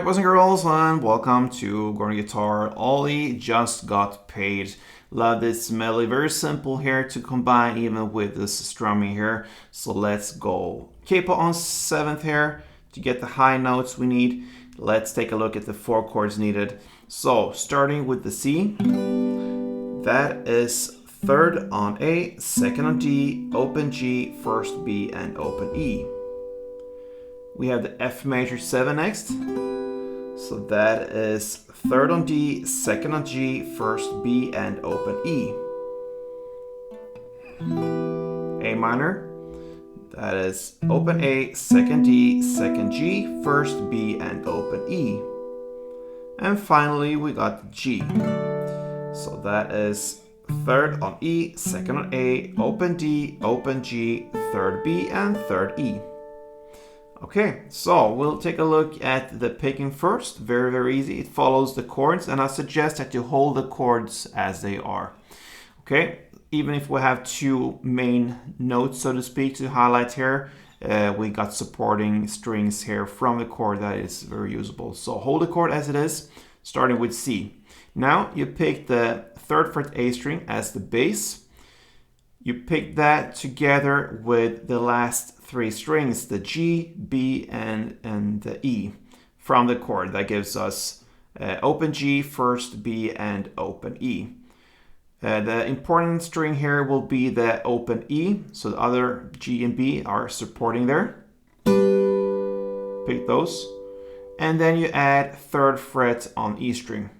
Alright, boys and girls, and welcome to Gordon Guitar. Ollie just got paid. Love this melody. Very simple here to combine even with this strumming here. So let's go. Capo on 7th here to get the high notes we need. Let's take a look at the 4 chords needed. So starting with the C, that is 3rd on A, 2nd on D, open G, 1st B, and open E. We have the F major 7 next. So that is 3rd on D, 2nd on G, 1st B, and open E. A minor. That is open A, 2nd D, 2nd G, 1st B, and open E. And finally we got G. So that is 3rd on E, 2nd on A, open D, open G, 3rd B, and 3rd E. Okay, so we'll take a look at the picking first. Very, very easy. It follows the chords, and I suggest that you hold the chords as they are. Okay, even if we have 2 main notes, so to speak, to highlight here, we got supporting strings here from the chord that is very usable. So hold the chord as it is, starting with C. Now you pick the 3rd fret A string as the bass. You pick that together with the last 3 strings, the G, B, and the E from the chord. That gives us open G, 1st B, and open E. The important string here will be the open E, so the other G and B are supporting there. Pick those. And then you add 3rd fret on E string.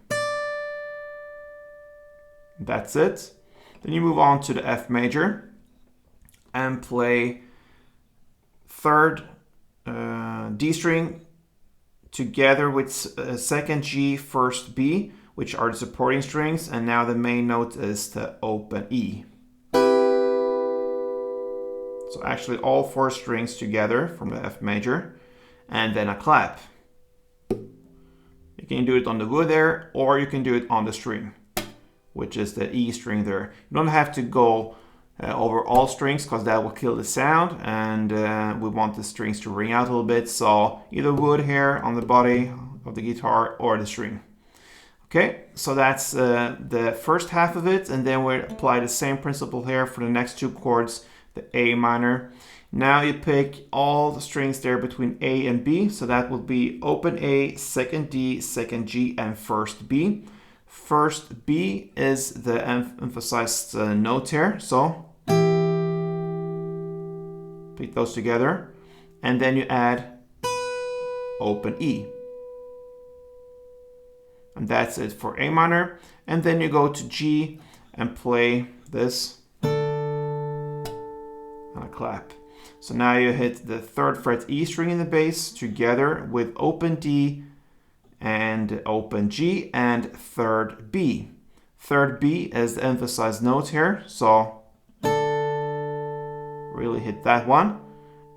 That's it. Then you move on to the F major and play 3rd D string together with 2nd G, 1st B, which are the supporting strings, and now the main note is the open E. So actually all 4 strings together from the F major, and then a clap. You can do it on the wood there, or you can do it on the string, which is the E string there. You don't have to go over all strings because that will kill the sound, and we want the strings to ring out a little bit. So either wood here on the body of the guitar or the string. Okay, so that's the first half of it, and then we apply the same principle here for the next 2 chords, the A minor. Now you pick all the strings there between A and B, so that will be open A, 2nd D, 2nd G, and 1st B. 1st B is the emphasized note here, so pick those together, and then you add open E. And that's it for A minor. And then you go to G and play this and a clap. So now you hit the 3rd fret E string in the bass together with open D and open G and 3rd B. 3rd B is the emphasized note here, so really hit that one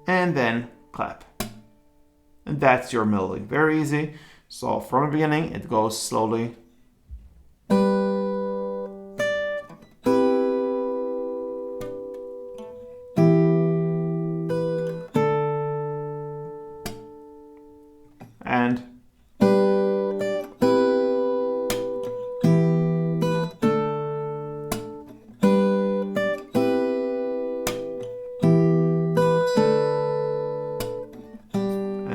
and then clap. And that's your melody. Very easy. So from the beginning it goes slowly. And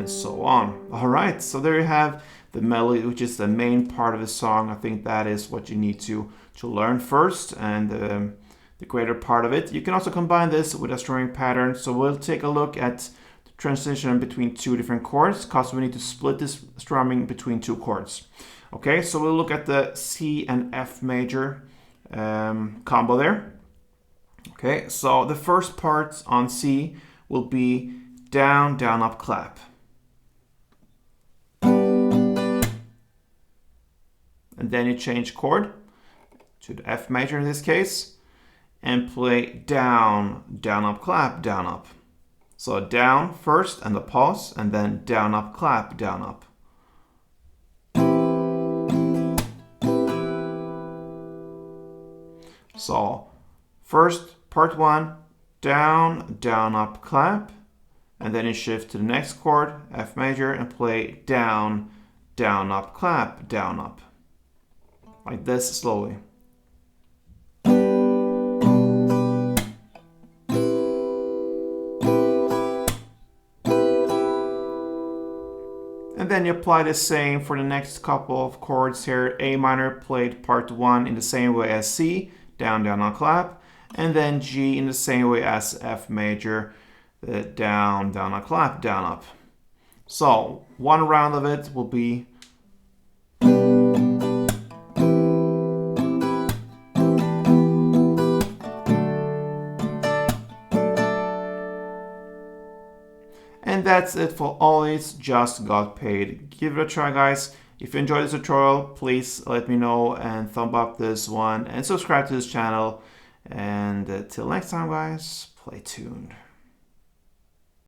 so on. Alright, so there you have the melody, which is the main part of the song. I think that is what you need to learn first, and the greater part of it. You can also combine this with a strumming pattern. So we'll take a look at the transition between 2 different chords, because we need to split this strumming between 2 chords. Okay, so we'll look at the C and F major combo there. Okay, so the first part on C will be down, down, up, clap. And then you change chord to the F major in this case and play down, down, up, clap, down, up. So down first and the pause, and then down, up, clap, down, up. So first part 1, down, down, up, clap, and then you shift to the next chord, F major, and play down, down, up, clap, down, up. Like this, slowly. And then you apply the same for the next couple of chords here. A minor played part 1 in the same way as C, down, down, up, clap. And then G in the same way as F major, down, down, up, clap, down, up. So one round of it will be and that's it for Always Just Got Paid. Give it a try, guys. If you enjoyed this tutorial, please let me know and thumb up this one and subscribe to this channel. And till next time, guys, play tuned.